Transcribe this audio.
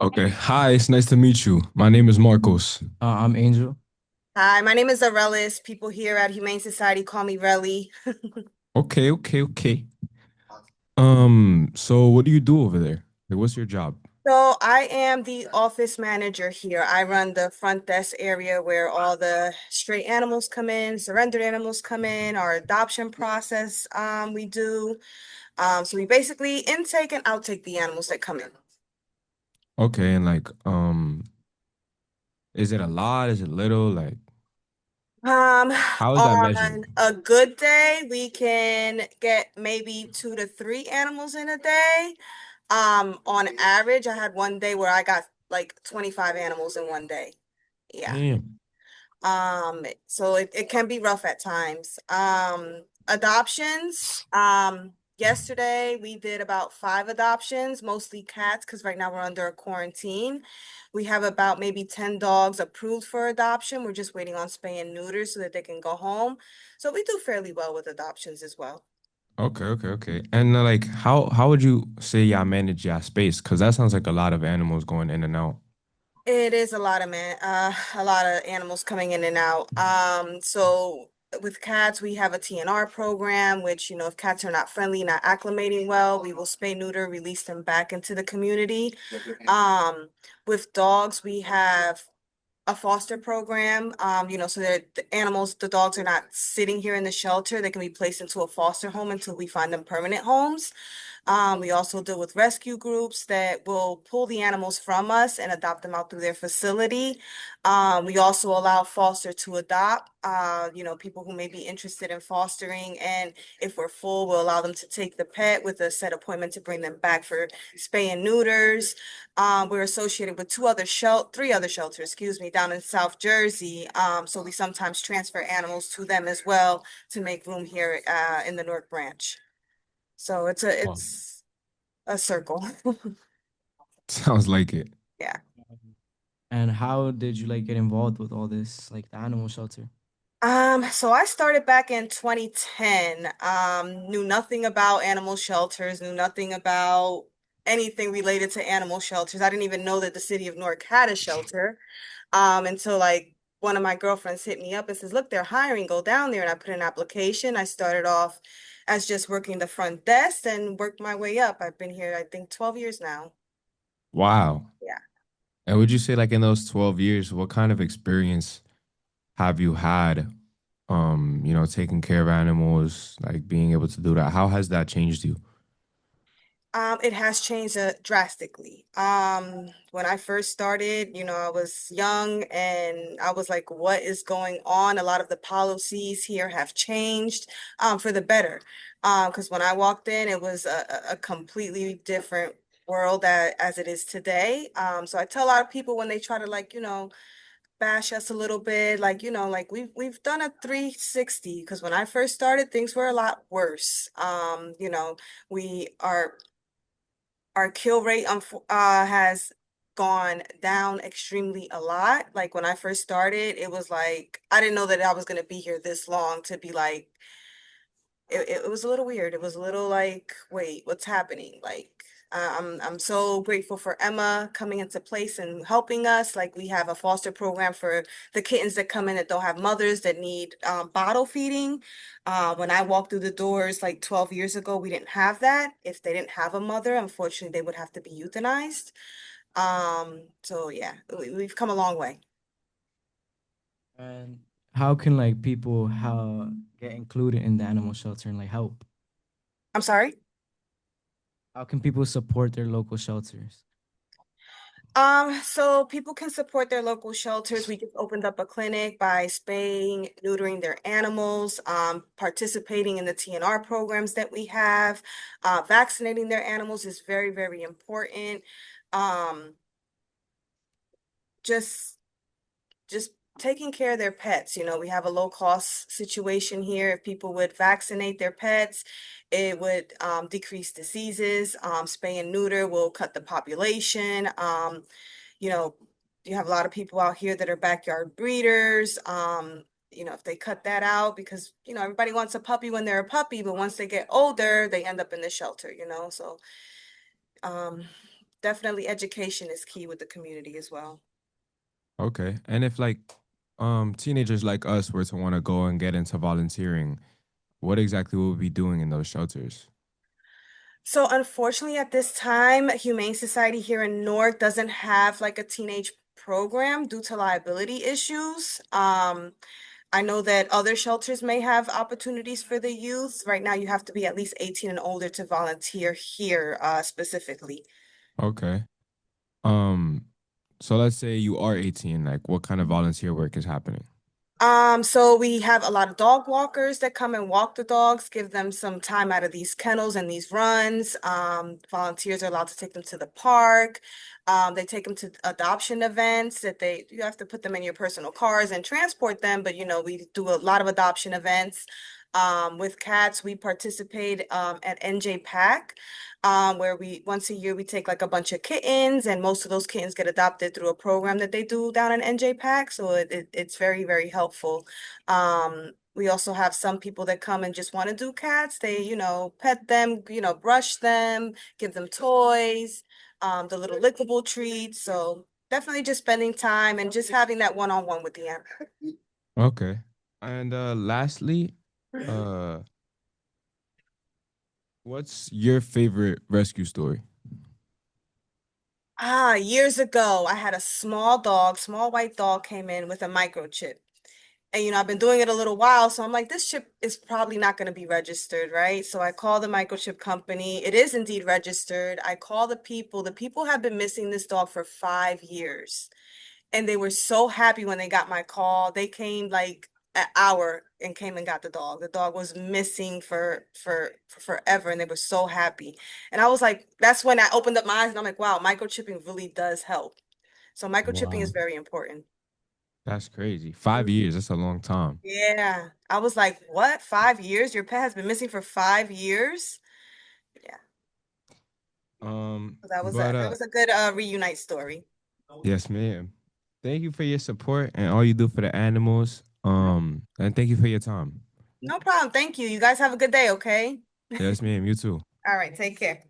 Okay. Hi, it's nice to meet you. My name is Marcos. I'm Angel. Hi, my name is Arelis. People here at Humane Society call me Reli. Okay, okay, okay. So what do you do over there? Like, what's your job? So I am the office manager here. I run the front desk area where all the stray animals come in, surrendered animals come in, our adoption process we do. So we basically intake and outtake the animals that come in. Okay, and like, is it a lot? Is it little? Like, Um, how is that measured? on a good day, we can get maybe 2 to 3 animals in a day. On average, I had one day where I got like 25 animals in one day. Yeah. Damn. So it can be rough at times. Adoptions. Yesterday we did about 5 adoptions, mostly cats, because right now we're under a quarantine. We have about maybe 10 dogs approved for adoption. We're just waiting on spay and neuter so that they can go home. So we do fairly well with adoptions as well. Okay, okay, okay. And like, how would you say y'all manage your space? Because that sounds like a lot of animals going in and out. It is a lot of animals coming in and out. So with cats, we have a TNR program, which, if cats are not friendly, not acclimating well, we will spay, neuter, release them back into the community. Um, with dogs, we have a foster program, so that the animals, the dogs are not sitting here in the shelter. They can be placed into a foster home until we find them permanent homes. We also deal with rescue groups that will pull the animals from us and adopt them out through their facility. We also allow foster to adopt, people who may be interested in fostering. And if we're full, we'll allow them to take the pet with a set appointment to bring them back for spay and neuters. We're associated with three other shelters, excuse me, down in South Jersey. So we sometimes transfer animals to them as well to make room here in the North Branch. So Wow. it's a circle. Sounds like it. Yeah. And how did you like get involved with all this, like the animal shelter? So I started back in 2010. Knew nothing about animal shelters, knew nothing about anything related to animal shelters. I didn't even know that the city of Newark had a shelter. Until like one of my girlfriends hit me up and says, "Look, they're hiring, go down there." And I put in an application. I started off as just working the front desk and worked my way up. I've been here, I think, 12 years now. Wow. Yeah. And would you say like in those 12 years, what kind of experience have you had taking care of animals, like being able to do that? How has that changed you? It has changed drastically. When I first started, I was young and I was like, what is going on? A lot of the policies here have changed for the better. Because when I walked in, it was a completely different world as it is today. So I tell a lot of people when they try to like, bash us a little bit, like, like we've done a 360 because when I first started, things were a lot worse. We are our kill rate has gone down extremely a lot. Like when I first started, it was like I didn't know that I was going to be here this long to be like it was a little weird. It was a little like, wait, what's happening? Like I'm so grateful for Emma coming into place and helping us. Like we have a foster program for the kittens that come in that don't have mothers that need bottle feeding. When I walked through the doors like 12 years ago, we didn't have that. If they didn't have a mother, unfortunately, they would have to be euthanized. So yeah, we've come a long way. And how can like people how get included in the animal shelter and like help? I'm sorry. How can people support their local shelters? So people can support their local shelters. We just opened up a clinic by spaying, neutering their animals, participating in the TNR programs that we have. Vaccinating their animals is very, very important. Um, just just taking care of their pets. We have a low cost situation here. If people would vaccinate their pets, it would decrease diseases. Spay and neuter will cut the population. You know, you have a lot of people out here that are backyard breeders. If they cut that out because, everybody wants a puppy when they're a puppy, but once they get older, they end up in the shelter. So um, definitely education is key with the community as well. Okay. And if like teenagers like us were to want to go and get into volunteering, what exactly will we be doing in those shelters? So unfortunately, at this time, Humane Society here in Newark doesn't have like a teenage program due to liability issues. I know that other shelters may have opportunities for the youth. Right now, you have to be at least 18 and older to volunteer here, specifically. Okay. Um so let's say you are 18, like what kind of volunteer work is happening? So we have a lot of dog walkers that come and walk the dogs, give them some time out of these kennels and these runs. Volunteers are allowed to take them to the park. They take them to adoption events that you have to put them in your personal cars and transport them, but we do a lot of adoption events. With cats, we participate at NJ Pack, where we once a year we take like a bunch of kittens, and most of those kittens get adopted through a program that they do down in NJ Pack. So it's very, very helpful. We also have some people that come and just want to do cats. They, pet them, brush them, give them toys, the little lickable treats. So definitely just spending time and just having that one-on-one with the animal. Okay. And lastly, uh what's your favorite rescue story? Years ago, I had a small dog, small white dog came in with a microchip. And I've been doing it a little while, so I'm like, this chip is probably not going to be registered, right? So I call the microchip company. It is indeed registered. I call the people. The people have been missing this dog for 5 years. And they were so happy when they got my call. They came like an hour and came and got the dog. The dog was missing for forever, and they were so happy. And I was like, that's when I opened up my eyes and I'm like, wow, microchipping really does help. So microchipping is Wow. very important. That's crazy. 5 years, that's a long time. Yeah. I was like, what? 5 years? Your pet has been missing for 5 years? Yeah. So that was But a that was a good reunite story. yes, ma'am. Thank you for your support and all you do for the animals. And thank you for your time. No problem. Thank you. You guys have a good day, okay? Yes, ma'am. You too. All right, take care.